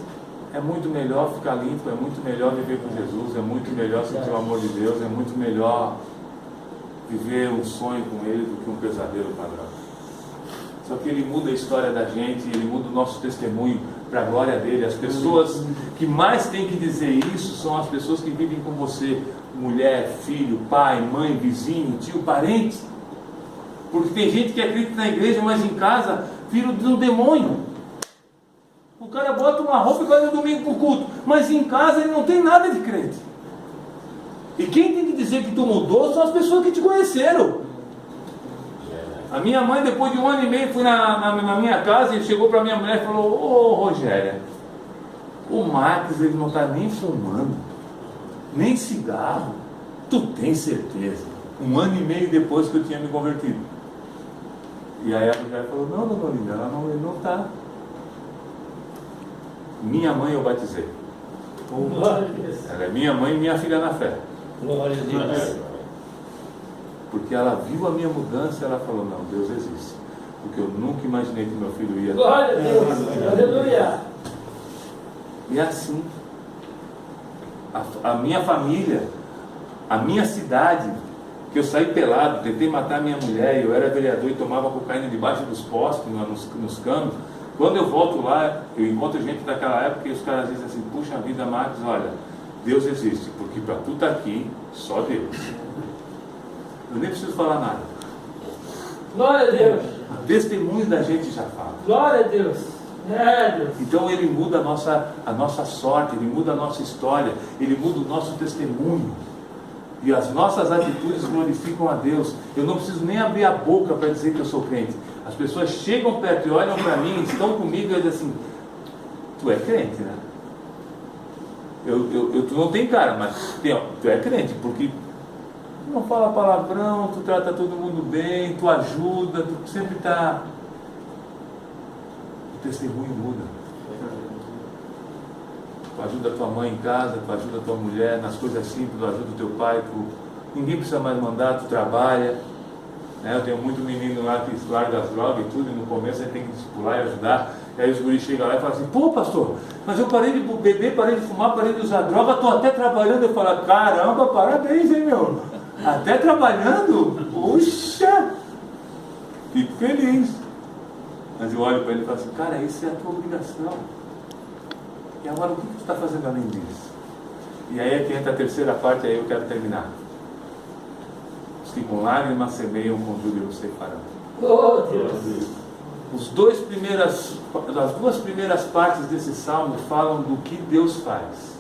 É muito melhor ficar limpo, é muito melhor viver com Jesus, é muito melhor sentir o amor de Deus, é muito melhor viver um sonho com Ele do que um pesadelo com a droga. Só que Ele muda a história da gente, Ele muda o nosso testemunho para a glória dEle. As pessoas que mais têm que dizer isso são as pessoas que vivem com você: mulher, filho, pai, mãe, vizinho, tio, parente. Porque tem gente que acredita na igreja, mas em casa filho de um demônio. O cara bota uma roupa e vai no domingo para o culto, mas em casa ele não tem nada de crente. E quem tem que dizer que tu mudou são as pessoas que te conheceram. A minha mãe, depois de 1 ano e meio, fui na minha casa e chegou para minha mulher e falou: ô Rogéria, o Max ele não está nem fumando, nem cigarro. Tu tem certeza? 1 ano e meio depois que eu tinha me convertido. E aí a mulher falou: não, dona Olinda, ele não está. Minha mãe eu batizei. Glória a Deus. Ela é minha mãe e minha filha na fé. Glória a Deus. Porque ela viu a minha mudança e ela falou: não, Deus existe. Porque eu nunca imaginei que meu filho ia. Glória a Deus. Aleluia. E é assim. A minha família, a minha cidade, que eu saí pelado, tentei matar minha mulher, eu era vereador e tomava cocaína debaixo dos postes, nos canos. Quando eu volto lá, eu encontro gente daquela época e os caras dizem assim: puxa vida, Marcos, olha, Deus existe, porque para tu estar aqui, só Deus. Eu nem preciso falar nada. Glória a Deus. O testemunho da gente já fala. Glória a Deus. É, Deus. Então Ele muda a nossa sorte, Ele muda a nossa história, Ele muda o nosso testemunho. E as nossas atitudes glorificam a Deus. Eu não preciso nem abrir a boca para dizer que eu sou crente. As pessoas chegam perto e olham para mim, estão comigo e dizem assim: tu é crente, né? Tu não tem cara, mas tu é crente, porque tu não fala palavrão, tu trata todo mundo bem, tu ajuda, tu sempre está... O testemunho muda. Tu ajuda a tua mãe em casa, tu ajuda a tua mulher nas coisas simples, tu ajuda o teu pai, ninguém precisa mais mandar, tu trabalha. Eu tenho muito menino lá que larga as drogas e tudo, e no começo a gente tem que discipular e ajudar. E aí os guris chegam lá e falam assim: pô, pastor, mas eu parei de beber, parei de fumar, parei de usar droga, estou até trabalhando. Eu falo: caramba, parabéns, hein, meu? Até trabalhando? Puxa! Fico feliz. Mas eu olho para ele e falo assim: cara, isso é a tua obrigação. E agora o que tu está fazendo além disso? E aí é que entra a terceira parte, aí eu quero terminar. Os que com lágrimas semeiam, com júbilo ceifarão. Oh, Deus. As duas primeiras partes desse salmo falam do que Deus faz.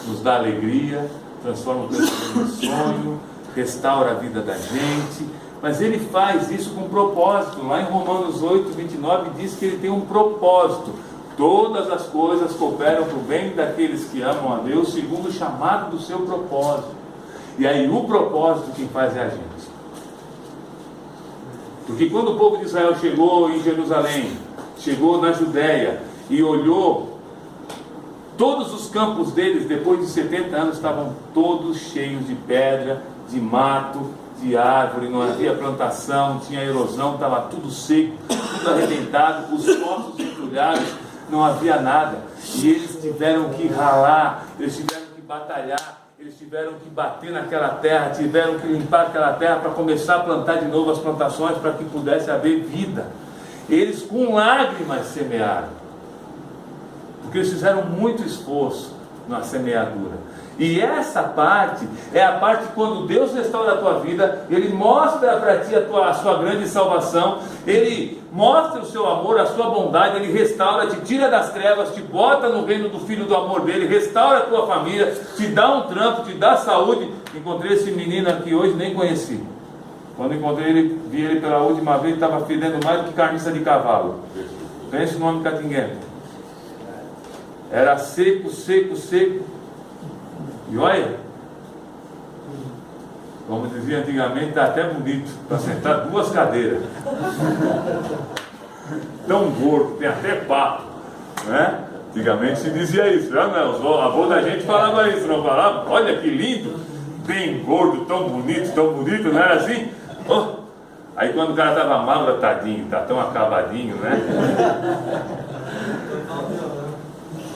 Nos dá alegria, transforma o pensamento em sonho, restaura a vida da gente. Mas Ele faz isso com propósito. Lá em Romanos 8, 29 diz que Ele tem um propósito. Todas as coisas cooperam para o bem daqueles que amam a Deus, segundo o chamado do seu propósito. E aí o propósito quem faz é a gente. Porque quando o povo de Israel chegou em Jerusalém, chegou na Judéia e olhou, todos os campos deles, depois de 70 anos, estavam todos cheios de pedra, de mato, de árvore, não havia plantação, tinha erosão, estava tudo seco, tudo arrebentado, os poços entulhados, não havia nada. E eles tiveram que ralar, eles tiveram que batalhar, eles tiveram que bater naquela terra, tiveram que limpar aquela terra para começar a plantar de novo as plantações, para que pudesse haver vida. Eles com lágrimas semearam, porque eles fizeram muito esforço na semeadura. E essa parte é a parte quando Deus restaura a tua vida, Ele mostra para ti a sua grande salvação, Ele mostra o seu amor, a sua bondade, Ele restaura, te tira das trevas, te bota no reino do Filho do amor dele, restaura a tua família, te dá um trampo, te dá saúde. Encontrei esse menino aqui hoje, nem conheci. Quando encontrei ele, vi ele pela última vez, estava fedendo mais do que carniça de cavalo. Pense no homem catinguento. Era seco, seco, seco. E olha, como dizia antigamente, está até bonito para sentar 2 cadeiras. Tão gordo, tem até papo, né? Antigamente se dizia isso, já não, o avô da gente falava isso, não falava? Olha que lindo, bem gordo, tão bonito, não era assim? Oh. Aí quando o cara estava magro, tadinho, tá tão acabadinho, né?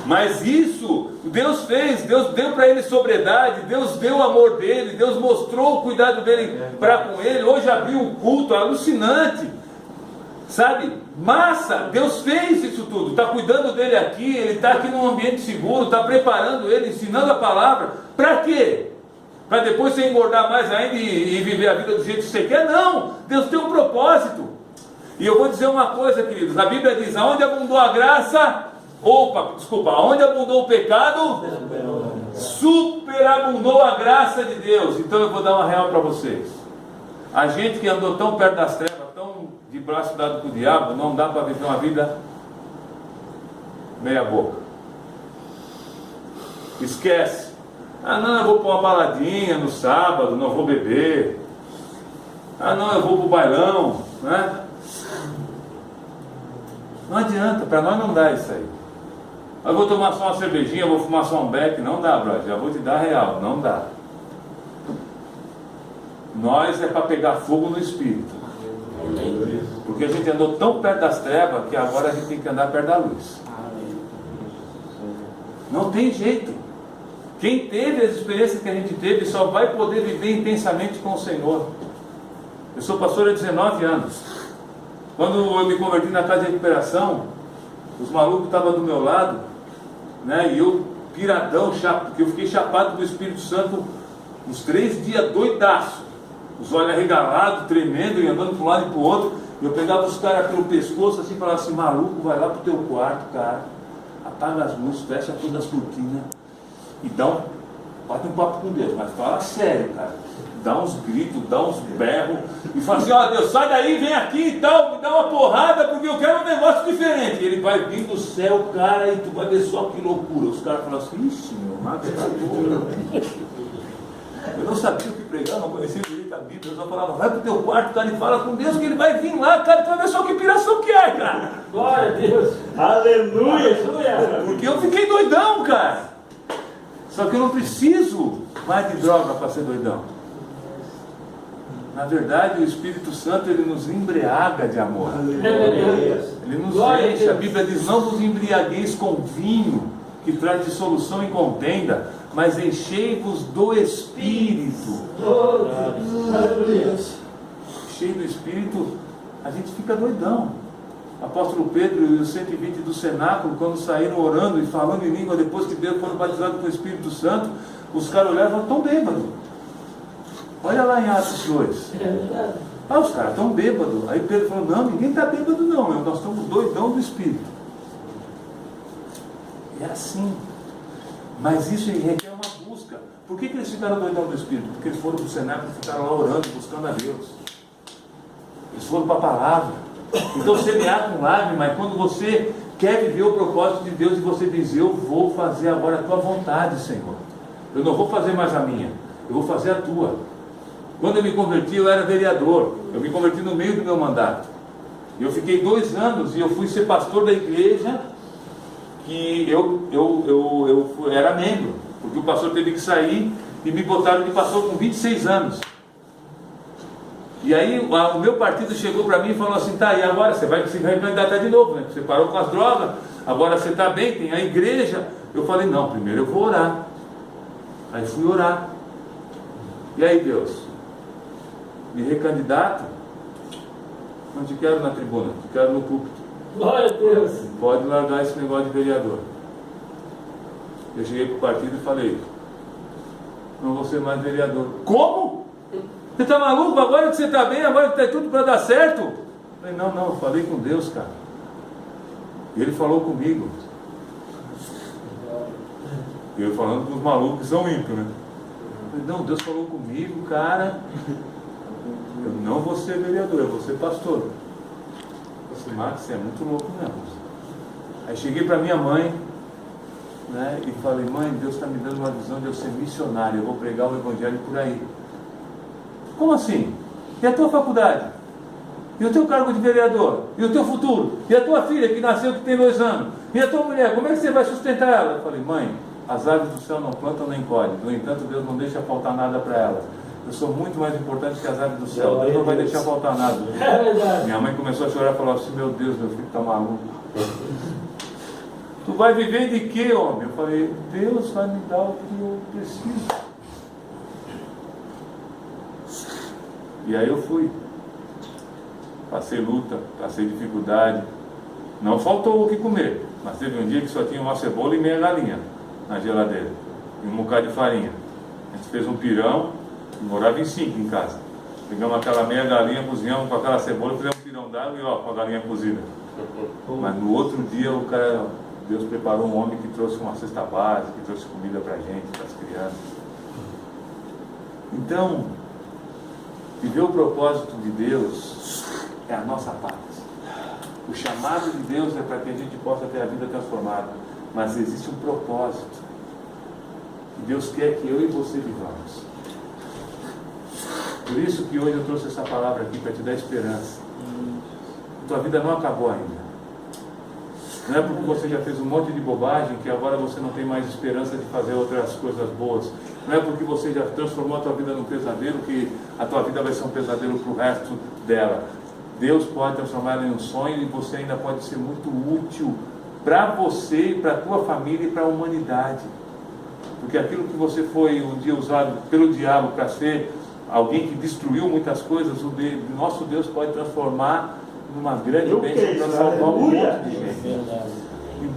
Mas isso Deus fez, Deus deu para ele sobriedade, Deus deu o amor dele, Deus mostrou o cuidado dele para com ele. Hoje abriu um culto alucinante, sabe? Massa, Deus fez isso tudo, está cuidando dele aqui, ele está aqui num ambiente seguro, está preparando ele, ensinando a palavra. Para quê? Para depois você engordar mais ainda e viver a vida do jeito que você quer? Não, Deus tem um propósito. E eu vou dizer uma coisa, queridos, a Bíblia diz, aonde abundou a graça... onde abundou o pecado, superabundou a graça de Deus. Então eu vou dar uma real para vocês. A gente que andou tão perto das trevas, tão de braço dado com o diabo, não dá para viver uma vida meia boca. Esquece. Ah não, eu vou para uma baladinha no sábado, não vou beber. Ah não, eu vou para o bailão, né? Não adianta, para nós não dá isso aí. Eu vou tomar só uma cervejinha, vou fumar só um beck, não dá, brother, já vou te dar real, não dá. Nós é para pegar fogo no espírito, porque a gente andou tão perto das trevas que agora a gente tem que andar perto da luz. Não tem jeito. Quem teve as experiências que a gente teve só vai poder viver intensamente com o Senhor. Eu sou pastor há 19 anos. Quando eu me converti na casa de recuperação, os malucos estavam do meu lado, né? E eu piradão, porque eu fiquei chapado do Espírito Santo uns 3 dias doidaço, os olhos arregalados, tremendo e andando para um lado e para o outro. Eu pegava os caras pelo pescoço assim e falava assim: maluco, vai lá pro teu quarto, cara, apaga as luzes, fecha todas as cortinas e bate um papo com Deus, mas fala sério, cara. Dá uns gritos, dá uns berros e fala assim: ó Deus, sai daí, vem aqui e tal, me dá uma porrada porque eu quero um negócio diferente. E ele vai vir do céu, cara, e tu vai ver só que loucura. Os caras falam assim: ixi, meu mato tá doido. Eu não sabia o que pregar, não conhecia direito a Bíblia. Eu só falava: vai pro teu quarto, cara, e fala com Deus que ele vai vir lá, cara, tu vai ver só que piração que é, cara. Glória a Deus. Aleluia! Porque eu fiquei doidão, cara. Só que eu não preciso mais de droga para ser doidão. Na verdade, o Espírito Santo, ele nos embriaga de amor. Ele nos enche. A Bíblia diz: não vos embriagueis com vinho, que traz dissolução e contenda, mas enchei-vos do Espírito. Cheio do Espírito, a gente fica doidão. Apóstolo Pedro e os 120 do cenáculo, quando saíram orando e falando em língua, depois que Deus foram batizados com o Espírito Santo, os caras olhavam tão bêbados. Olha lá em Atos 2. Ah, os caras estão bêbados. Aí Pedro falou: não, ninguém está bêbado não, nós estamos doidão do Espírito. É assim. Mas isso requer uma busca. Por que eles ficaram doidão do Espírito? Porque eles foram para o cenáculo e ficaram lá orando, buscando a Deus. Eles foram para a palavra. Então semear com lágrima é quando você quer viver o propósito de Deus e você diz: eu vou fazer agora a tua vontade, Senhor. Eu não vou fazer mais a minha, eu vou fazer a tua. Quando eu me converti, eu era vereador. Eu me converti no meio do meu mandato. Eu fiquei 2 anos e eu fui ser pastor da igreja que eu era membro, porque o pastor teve que sair e me botaram de pastor com 26 anos. E aí o meu partido chegou para mim e falou assim: tá, e agora você vai se candidatar de novo, né? Você parou com as drogas, Agora você está bem, tem a igreja. Eu falei, não, primeiro eu vou orar. Aí fui orar. E aí, Deus, me recandidato? Não te quero na tribuna, te quero no púlpito. Glória a Deus. Pode largar esse negócio de vereador. Eu cheguei para o partido e falei, não vou ser mais vereador. Como? Você está maluco? Agora que você está bem, agora que está tudo para dar certo? Eu falei, não, eu falei com Deus, cara. E Ele falou comigo. E eu falando com os malucos que são ímpios, né? Eu falei, não, Deus falou comigo, cara. Eu não vou ser vereador, eu vou ser pastor. Eu falei, Max, você é muito louco mesmo. Aí cheguei para minha mãe, né, e falei, mãe, Deus está me dando uma visão de eu ser missionário, eu vou pregar o evangelho por aí. Como assim? E a tua faculdade? E o teu cargo de vereador? E o teu futuro? E a tua filha que nasceu, que tem 2 anos? E a tua mulher, como é que você vai sustentar ela? Eu falei, mãe, as aves do céu não plantam nem colhem, no entanto Deus não deixa faltar nada para elas. Eu sou muito mais importante que as aves do céu, Deus não vai deixar faltar nada. É verdade. Minha mãe começou a chorar e falou assim, meu Deus, meu filho está maluco. Tu vai viver de quê, homem? Eu falei, Deus vai me dar o que eu preciso. E aí eu fui. Passei luta, passei dificuldade. Não faltou o que comer, mas teve um dia que só tinha uma cebola e meia galinha na geladeira. E um bocado de farinha. A gente fez um pirão, morava em 5 em casa. Pegamos aquela meia galinha, cozinhamos com aquela cebola, fizemos um pirão d'água e ó, com a galinha cozida. Mas no outro dia o cara, Deus preparou um homem que trouxe uma cesta básica, que trouxe comida pra gente, para as crianças. Então, viver o propósito de Deus é a nossa paz. O chamado de Deus é para que a gente possa ter a vida transformada. Mas existe um propósito. E Deus quer que eu e você vivamos. Por isso que hoje eu trouxe essa palavra aqui para te dar esperança. Tua vida não acabou ainda. Não é porque você já fez um monte de bobagem que agora você não tem mais esperança de fazer outras coisas boas. Não é porque você já transformou a tua vida num pesadelo que a tua vida vai ser um pesadelo para o resto dela. Deus pode transformar ela em um sonho e você ainda pode ser muito útil para você, para a tua família e para a humanidade. Porque aquilo que você foi um dia usado pelo diabo para ser alguém que destruiu muitas coisas, o nosso Deus pode transformar numa grande bênção para salvar um monte de gente.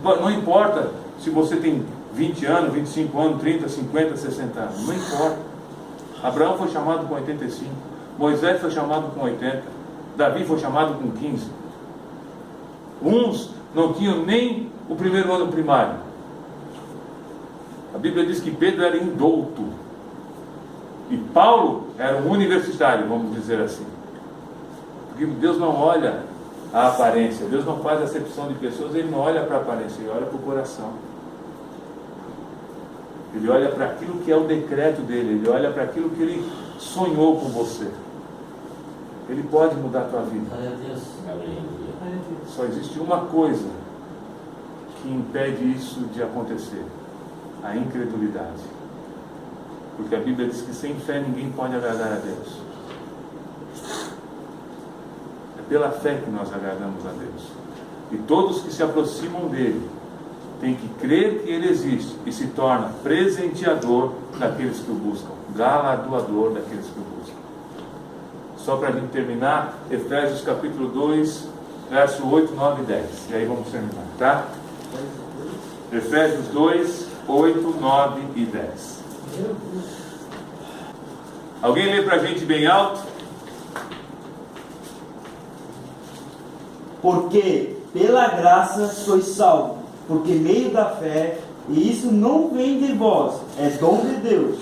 Não importa se você tem 20 anos, 25 anos, 30, 50, 60 anos, não importa. Abraão foi chamado com 85, Moisés foi chamado com 80, Davi foi chamado com 15. Uns não tinham nem o primeiro ano primário. A Bíblia diz que Pedro era indouto e Paulo era um universitário, vamos dizer assim. Porque Deus não olha a aparência, Deus não faz acepção de pessoas, Ele não olha para a aparência, Ele olha para o coração. Ele olha para aquilo que é o decreto dele, Ele olha para aquilo que Ele sonhou com você. Ele pode mudar a tua vida. Só existe uma coisa que impede isso de acontecer: a incredulidade. Porque a Bíblia diz que sem fé ninguém pode agradar a Deus. É pela fé que nós agradamos a Deus. E todos que se aproximam dele têm que crer que ele existe e se torna presenteador daqueles que o buscam, galardoador daqueles que o buscam. Só para a gente terminar, Efésios capítulo 2, verso 8, 9 e 10. E aí vamos terminar, tá? Efésios 2, 8, 9 e 10. Alguém lê para a gente bem alto? Porque pela graça sois salvos, porque meio da fé, e isso não vem de vós, é dom de Deus,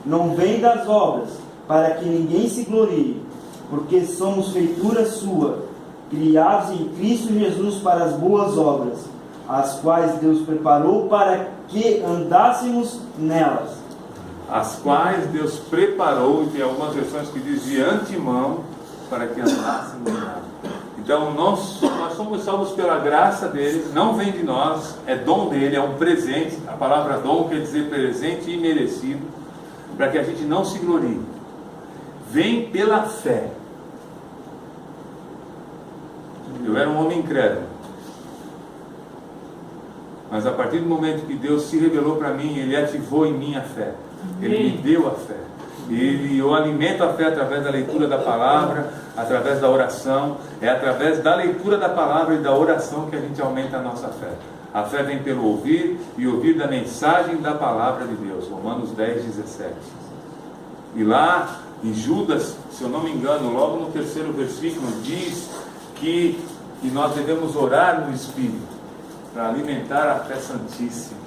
não vem das obras, para que ninguém se glorie, porque somos feitura sua, criados em Cristo Jesus para as boas obras, as quais Deus preparou para que andássemos nelas. As quais Deus preparou, e tem algumas versões que diz de antemão, para que andássemos nelas. Então nós somos salvos pela graça dele, não vem de nós, é dom dele, é um presente. A palavra dom quer dizer presente e merecido, para que a gente não se glorie. Vem pela fé. Eu era um homem incrédulo. Mas a partir do momento que Deus se revelou para mim, Ele ativou em mim a fé. Ele me deu a fé. Eu alimento a fé através da leitura da palavra, através da oração. É através da leitura da palavra e da oração que a gente aumenta a nossa fé. A fé vem pelo ouvir e ouvir da mensagem da palavra de Deus. Romanos 10, 17. E lá em Judas, se eu não me engano, logo no 3º versículo, diz que nós devemos orar no Espírito para alimentar a fé santíssima.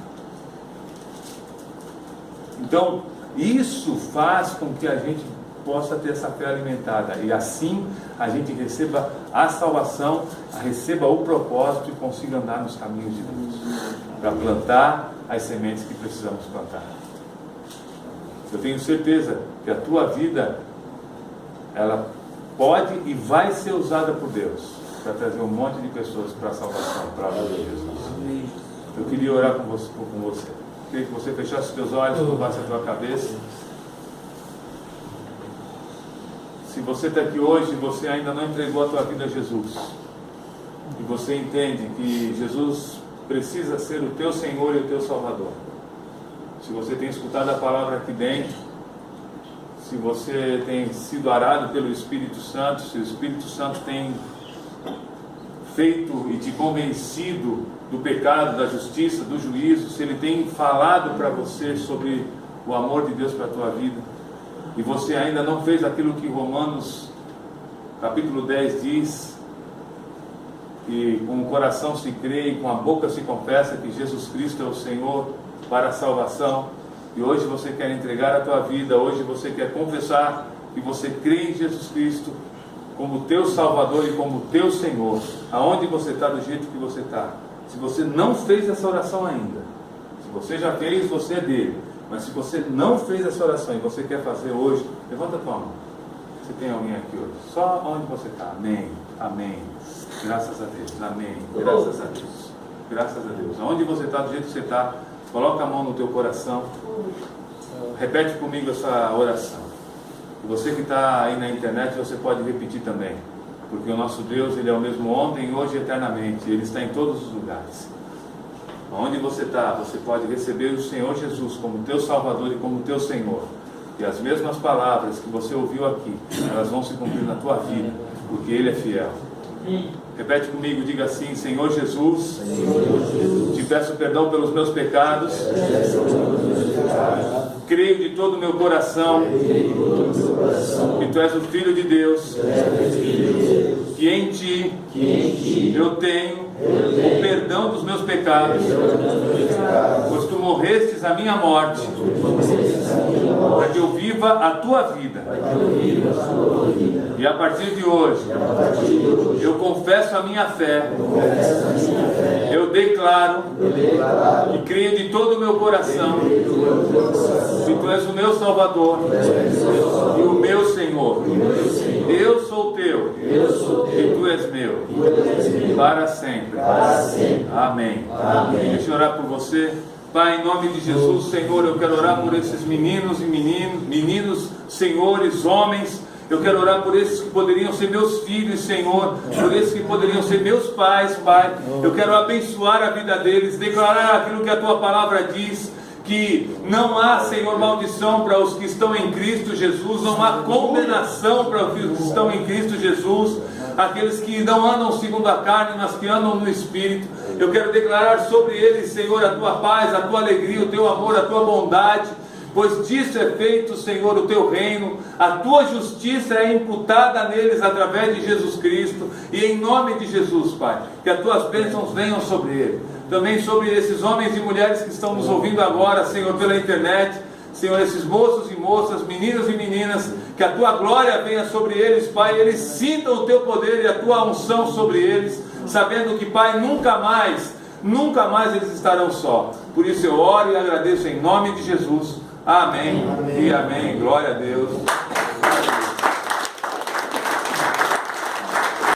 Então, isso faz com que a gente possa ter essa fé alimentada, e assim a gente receba a salvação, receba o propósito e consiga andar nos caminhos de Deus, para plantar as sementes que precisamos plantar. Eu tenho certeza que a tua vida, ela pode e vai ser usada por Deus para trazer um monte de pessoas para a salvação, para a glória de Jesus. Eu queria orar com você. Queria que você fechasse os teus olhos, curvasse a tua cabeça. Se você está aqui hoje e você ainda não entregou a tua vida a Jesus, e você entende que Jesus precisa ser o teu Senhor e o teu Salvador, se você tem escutado a palavra aqui dentro, se você tem sido arado pelo Espírito Santo, se o Espírito Santo tem feito e te convencido do pecado, da justiça, do juízo, se Ele tem falado para você sobre o amor de Deus para a tua vida, e você ainda não fez aquilo que Romanos capítulo 10 diz, que com o coração se crê e com a boca se confessa que Jesus Cristo é o Senhor para a salvação, e hoje você quer entregar a tua vida, hoje você quer confessar que você crê em Jesus Cristo como teu Salvador e como teu Senhor, aonde você está, do jeito que você está. Se você não fez essa oração ainda, se você já fez, você é dele, mas se você não fez essa oração e você quer fazer hoje, levanta a tua mão. Se tem alguém aqui hoje, só onde você está. Amém, amém, graças a Deus, amém, graças a Deus, graças a Deus. Aonde você está, do jeito que você está, coloca a mão no teu coração, repete comigo essa oração. E você que está aí na internet, você pode repetir também, porque o nosso Deus, Ele é o mesmo ontem, hoje e eternamente. Ele está em todos os lugares. Onde você está, você pode receber o Senhor Jesus como teu Salvador e como teu Senhor. E as mesmas palavras que você ouviu aqui, elas vão se cumprir na tua vida, porque Ele é fiel. Repete comigo, diga assim: Senhor Jesus, te peço perdão pelos meus pecados, creio de todo o meu coração que Tu és o Filho de Deus, que em Ti eu tenho o perdão dos meus pecados, pois Tu morrestes a minha morte, para que eu viva a Tua vida. E a partir de hoje, eu confesso a minha fé, eu declaro e creio de todo o meu coração que Tu és o meu Salvador e o meu Senhor. Eu sou Teu e Tu és meu, para sempre. Amém. Deixa eu orar por você. Pai, em nome de Jesus, Senhor, eu quero orar por esses meninos e meninos, senhores, homens. Eu quero orar por esses que poderiam ser meus filhos, Senhor, por esses que poderiam ser meus pais, Pai. Eu quero abençoar a vida deles, declarar aquilo que a Tua palavra diz, que não há, Senhor, maldição para os que estão em Cristo Jesus, não há condenação para os que estão em Cristo Jesus, aqueles que não andam segundo a carne, mas que andam no Espírito. Eu quero declarar sobre eles, Senhor, a Tua paz, a Tua alegria, o Teu amor, a Tua bondade, pois disso é feito, Senhor, o Teu reino. A Tua justiça é imputada neles através de Jesus Cristo, e em nome de Jesus, Pai, que as Tuas bênçãos venham sobre ele, também sobre esses homens e mulheres que estão nos ouvindo agora, Senhor, pela internet, Senhor, esses moços e moças, meninos e meninas, que a Tua glória venha sobre eles, Pai, eles sintam o Teu poder e a Tua unção sobre eles, sabendo que, Pai, nunca mais eles estarão só. Por isso eu oro e agradeço em nome de Jesus. Amém, amém. E amém. Glória a Deus.